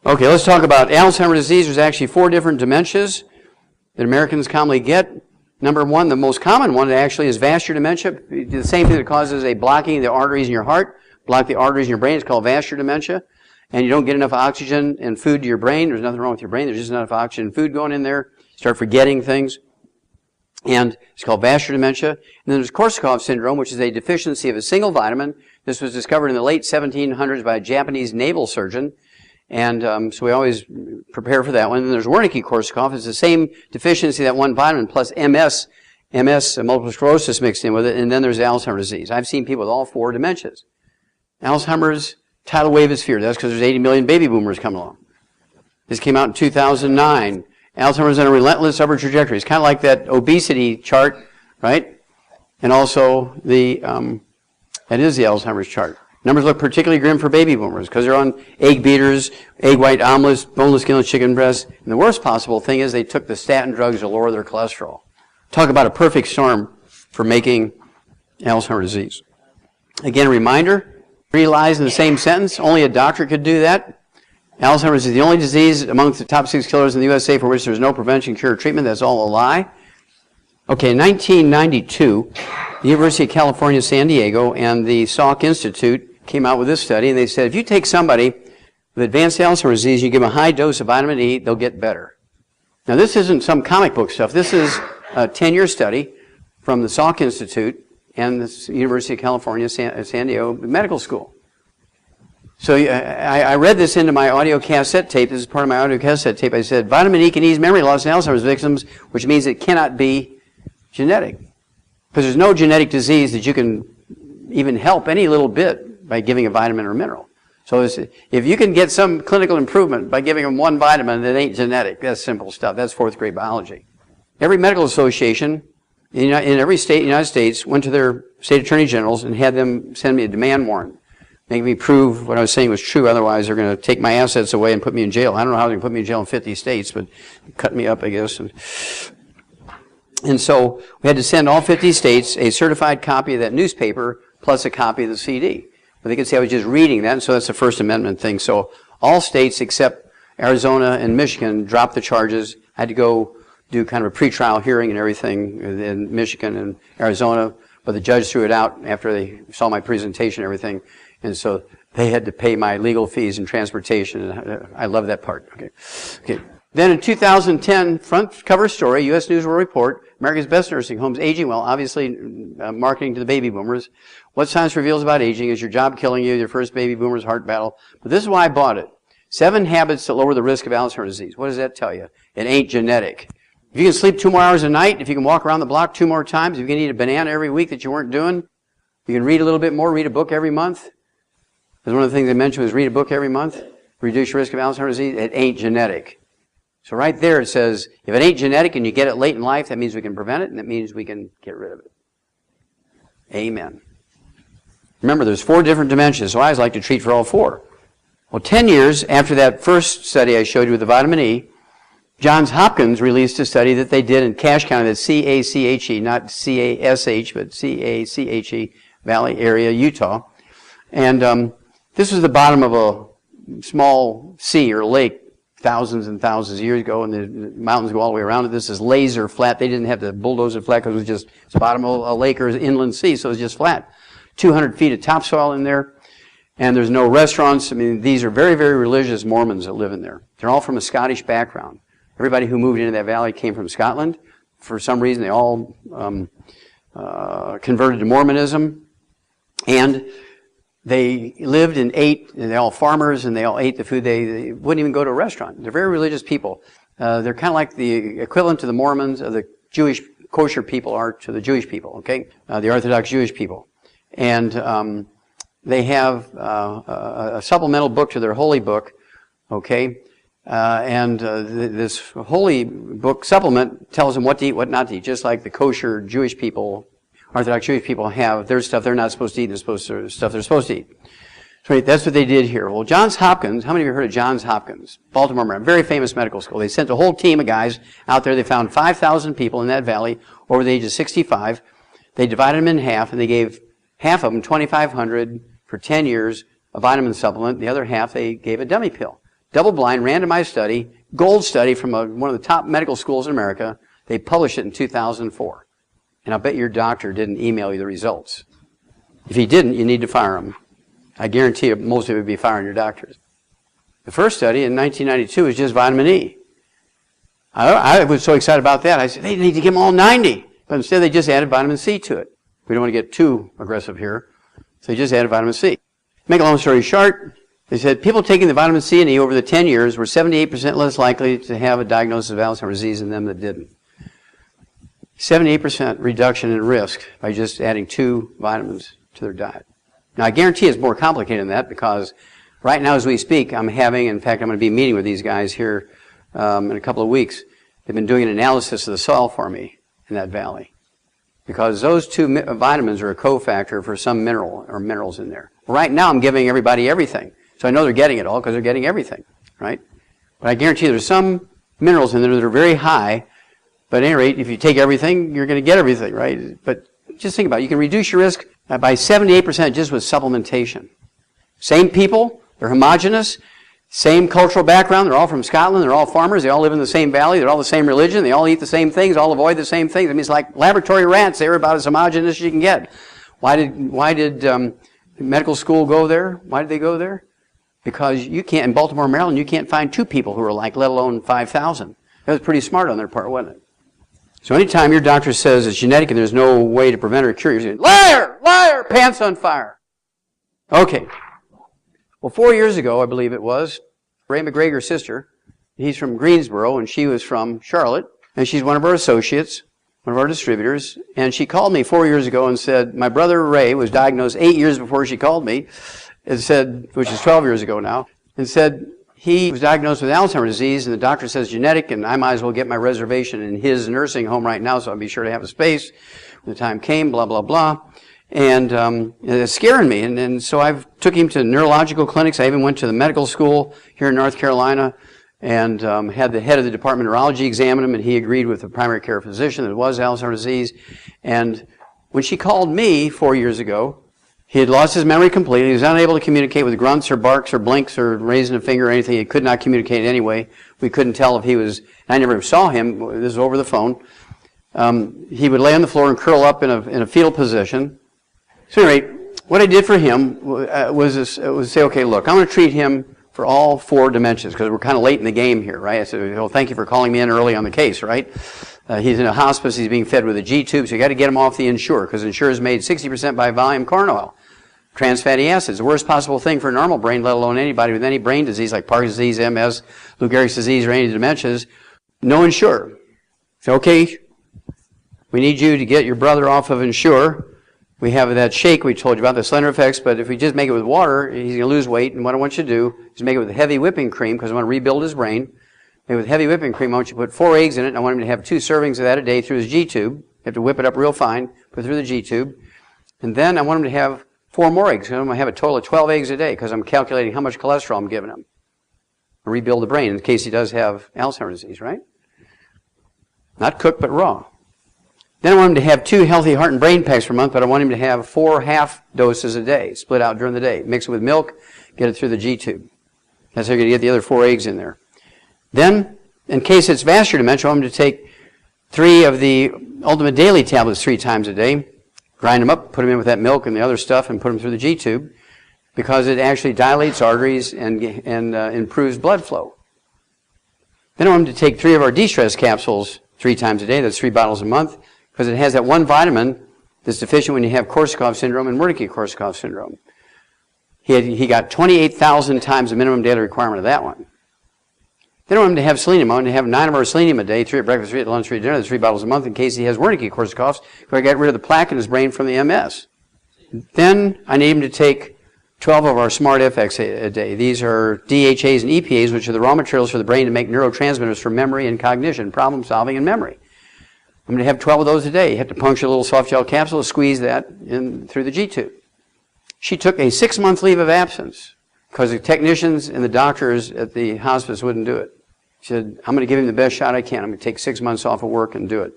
Okay, let's talk about Alzheimer's disease. There's actually 4 different dementias that Americans commonly get. Number 1, the most common one actually is vascular dementia. The same thing that causes a blocking of the arteries in your heart, block the arteries in your brain. It's called vascular dementia. And you don't get enough oxygen and food to your brain. There's nothing wrong with your brain. There's just not enough oxygen and food going in there. You start forgetting things. And it's called vascular dementia. And then there's Korsakoff syndrome, which is a deficiency of a single vitamin. This was discovered in the late 1700s by a Japanese naval surgeon. And so we always prepare for that one. And then there's Wernicke-Korsakoff. It's the same deficiency, that one vitamin, plus MS, multiple sclerosis mixed in with it. And then there's Alzheimer's disease. I've seen people with all 4 dementias. Alzheimer's tidal wave is feared. That's because there's 80 million baby boomers coming along. This came out in 2009. Alzheimer's on a relentless upward trajectory. It's kind of like that obesity chart, right? And also that is the Alzheimer's chart. Numbers look particularly grim for baby boomers because they're on egg beaters, egg white omelets, boneless, skinless chicken breasts. And the worst possible thing is they took the statin drugs to lower their cholesterol. Talk about a perfect storm for making Alzheimer's disease. Again, a reminder, 3 lies in the same sentence. Only a doctor could do that. Alzheimer's is the only disease amongst the top 6 killers in the USA for which there's no prevention, cure, or treatment. That's all a lie. Okay, in 1992, the University of California, San Diego, and the Salk Institute came out with this study, and they said if you take somebody with advanced Alzheimer's disease, you give them a high dose of vitamin E, they'll get better. Now, this isn't some comic book stuff. This is a 10-year study from the Salk Institute and the University of California, San Diego Medical School. So I read this into my audio cassette tape. This is part of my audio cassette tape. I said, vitamin E can ease memory loss in Alzheimer's victims, which means it cannot be genetic. Because there's no genetic disease that you can even help any little bit by giving a vitamin or mineral. So if you can get some clinical improvement by giving them one vitamin that ain't genetic, that's simple stuff. That's 4th grade biology. Every medical association in every state in the United States went to their state attorney generals and had them send me a demand warrant, making me prove what I was saying was true. Otherwise, they're going to take my assets away and put me in jail. I don't know how they can put me in jail in 50 states, but cut me up, I guess. And so we had to send all 50 states a certified copy of that newspaper plus a copy of the CD. But they could say I was just reading that, and so that's the First Amendment thing. So all states except Arizona and Michigan dropped the charges. I had to go do kind of a pretrial hearing and everything in Michigan and Arizona, but the judge threw it out after they saw my presentation and everything. And so they had to pay my legal fees and transportation, and I love that part. Okay. Then in 2010, front cover story, U.S. News World Report, America's Best Nursing Homes, Aging Well, obviously marketing to the baby boomers. What science reveals about aging? Is your job killing you? Your first baby boomer's heart battle? But this is why I bought it. 7 habits to lower the risk of Alzheimer's disease. What does that tell you? It ain't genetic. If you can sleep 2 more hours a night, if you can walk around the block 2 more times, if you can eat a banana every week that you weren't doing, you can read a little bit more, read a book every month. Because one of the things they mentioned was read a book every month, reduce your risk of Alzheimer's disease. It ain't genetic. So right there it says, if it ain't genetic and you get it late in life, that means we can prevent it, and that means we can get rid of it. Amen. Remember, there's 4 different dementias, so I always like to treat for all 4. Well, 10 years after that first study I showed you with the vitamin E, Johns Hopkins released a study that they did in Cache County, that's C-A-C-H-E, not C-A-S-H, but C-A-C-H-E, Valley area, Utah. And this was the bottom of a small sea or lake thousands and thousands of years ago, and the mountains go all the way around it. This is laser flat. They didn't have to bulldoze it flat because it was just it's the bottom of a lake or inland sea, so it was just flat. 200 feet of topsoil in there, and there's no restaurants. I mean, these are very, very religious Mormons that live in there. They're all from a Scottish background. Everybody who moved into that valley came from Scotland. For some reason, they all converted to Mormonism, and they lived and ate, and they're all farmers, and they all ate the food. They wouldn't even go to a restaurant. They're very religious people. They're kind of like the equivalent to the Mormons of the Jewish kosher people are to the Jewish people, okay? The Orthodox Jewish people. And they have a supplemental book to their holy book, okay? This holy book supplement tells them what to eat, what not to eat, just like the kosher Jewish people, Orthodox Jewish people have their stuff they're not supposed to eat and stuff they're supposed to eat. So that's what they did here. Well, Johns Hopkins, how many of you heard of Johns Hopkins? Baltimore, Maryland, very famous medical school. They sent a whole team of guys out there. They found 5,000 people in that valley over the age of 65. They divided them in half, and they gave half of them, 2,500 for 10 years, a vitamin supplement. The other half, they gave a dummy pill. Double-blind, randomized study, gold study from one of the top medical schools in America. They published it in 2004. And I'll bet your doctor didn't email you the results. If he didn't, you need to fire him. I guarantee you most of you would be firing your doctors. The first study in 1992 was just vitamin E. I was so excited about that. I said, they need to give them all 90. But instead, they just added vitamin C to it. We don't want to get too aggressive here. So they just added vitamin C. Make a long story short, they said people taking the vitamin C and E over the 10 years were 78% less likely to have a diagnosis of Alzheimer's disease than them that didn't. 78% reduction in risk by just adding 2 vitamins to their diet. Now, I guarantee it's more complicated than that because right now as we speak, in fact, I'm going to be meeting with these guys here in a couple of weeks. They've been doing an analysis of the soil for me in that valley because those 2 vitamins are a cofactor for some mineral or minerals in there. Right now, I'm giving everybody everything. So I know they're getting it all because they're getting everything, right? But I guarantee there's some minerals in there that are very high. But at any rate, if you take everything, you're going to get everything, right? But just think about it. You can reduce your risk by 78% just with supplementation. Same people, they're homogenous, same cultural background, they're all from Scotland, they're all farmers, they all live in the same valley, they're all the same religion, they all eat the same things, all avoid the same things. I mean, it's like laboratory rats, they're about as homogenous as you can get. Why did medical school go there? Why did they go there? Because you can't, in Baltimore, Maryland, you can't find 2 people who are like, let alone 5,000. That was pretty smart on their part, wasn't it? So anytime your doctor says it's genetic and there's no way to prevent or cure, you're saying, liar, liar, pants on fire. Okay. Well, 4 years ago, I believe it was, Ray McGregor's sister, he's from Greensboro and she was from Charlotte, and she's one of our associates, one of our distributors, and she called me 4 years ago and said, my brother Ray was diagnosed 8 years before she called me, and said, which is 12 years ago now, and said, he was diagnosed with Alzheimer's disease, and the doctor says genetic, and I might as well get my reservation in his nursing home right now, so I'll be sure to have a space when the time came, blah, blah, blah. And it's scaring me. And so I took him to neurological clinics. I even went to the medical school here in North Carolina and had the head of the Department of Neurology examine him, and he agreed with the primary care physician that it was Alzheimer's disease. And when she called me 4 years ago, he had lost his memory completely. He was unable to communicate with grunts or barks or blinks or raising a finger or anything. He could not communicate anyway. We couldn't tell if he was, I never saw him. This is over the phone. He would lay on the floor and curl up in a fetal position. So anyway, what I did for him was say, okay, look, I'm going to treat him for all 4 dementias because we're kind of late in the game here, right? I said, well, thank you for calling me in early on the case, right? He's in a hospice. He's being fed with a G-tube, so you got to get him off the Ensure because Ensure is made 60% by volume corn oil. Trans fatty acids, the worst possible thing for a normal brain, let alone anybody with any brain disease like Parkinson's disease, MS, Lou Gehrig's disease, or any dementias. No Ensure. So, okay, we need you to get your brother off of Ensure. We have that shake we told you about, the slender effects, but if we just make it with water, he's going to lose weight. And what I want you to do is make it with heavy whipping cream because I want to rebuild his brain. And with heavy whipping cream, I want you to put 4 eggs in it, and I want him to have 2 servings of that a day through his G-tube. You have to whip it up real fine, put it through the G-tube. And then I want him to have 4 more eggs. I'm going to have a total of 12 eggs a day because I'm calculating how much cholesterol I'm giving him. I rebuild the brain in case he does have Alzheimer's disease, right? Not cooked, but raw. Then I want him to have 2 healthy heart and brain packs per month, but I want him to have 4 half doses a day, split out during the day. Mix it with milk, get it through the G-tube. That's how you're going to get the other 4 eggs in there. Then, in case it's vascular dementia, I want him to take 3 of the Ultimate Daily tablets 3 times a day, grind them up, put them in with that milk and the other stuff, and put them through the G-tube because it actually dilates arteries and improves blood flow. Then I want him to take 3 of our de-stress capsules 3 times a day. That's 3 bottles a month because it has that one vitamin that's deficient when you have Korsakoff syndrome and Wernicke-Korsakoff syndrome. He got 28,000 times the minimum daily requirement of that one. Then I want him to have selenium. I want him to have 9 of our selenium a day, 3 at breakfast, 3 at lunch, 3 at dinner. That's 3 bottles a month in case he has Wernicke-Korsakoffs. So I get rid of the plaque in his brain from the MS. Then I need him to take 12 of our Smart FX a day. These are DHAs and EPAs, which are the raw materials for the brain to make neurotransmitters for memory and cognition, problem solving and memory. I'm going to have 12 of those a day. You have to puncture a little soft gel capsule, squeeze that in through the G-tube. She took a 6-month leave of absence because the technicians and the doctors at the hospice wouldn't do it. She said, I'm going to give him the best shot I can. I'm going to take 6 months off of work and do it.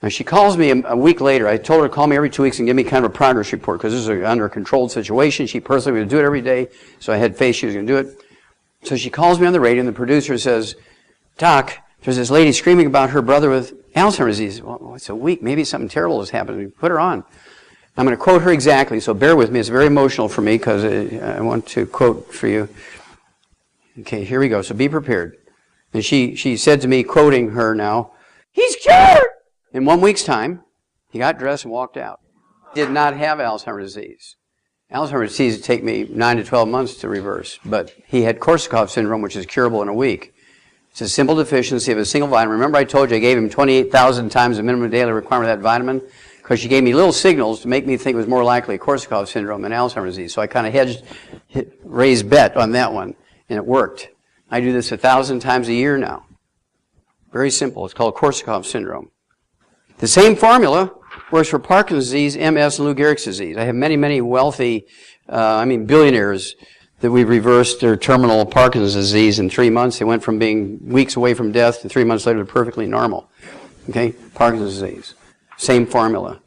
Now, she calls me a week later. I told her to call me every 2 weeks and give me kind of a progress report because this is under a controlled situation. She personally would do it every day, so I had faith she was going to do it. So she calls me on the radio, and the producer says, Doc, there's this lady screaming about her brother with Alzheimer's disease. Well, it's a week. Maybe something terrible has happened. Put her on. I'm going to quote her exactly, so bear with me. It's very emotional for me because I want to quote for you. Okay, here we go. So be prepared. And she said to me, quoting her now, he's cured! In 1 week's time, he got dressed and walked out. Did not have Alzheimer's disease. Alzheimer's disease would take me 9 to 12 months to reverse, but he had Korsakoff syndrome, which is curable in a week. It's a simple deficiency of a single vitamin. Remember I told you I gave him 28,000 times the minimum daily requirement of that vitamin? Because she gave me little signals to make me think it was more likely Korsakoff syndrome than Alzheimer's disease. So I kind of raised bet on that one, and it worked. I do this 1,000 times a year now. Very simple. It's called Korsakoff syndrome. The same formula works for Parkinson's disease, MS, and Lou Gehrig's disease. I have many, many wealthy, billionaires that we've reversed their terminal Parkinson's disease in 3 months. They went from being weeks away from death to 3 months later to perfectly normal. Okay? Parkinson's disease. Same formula.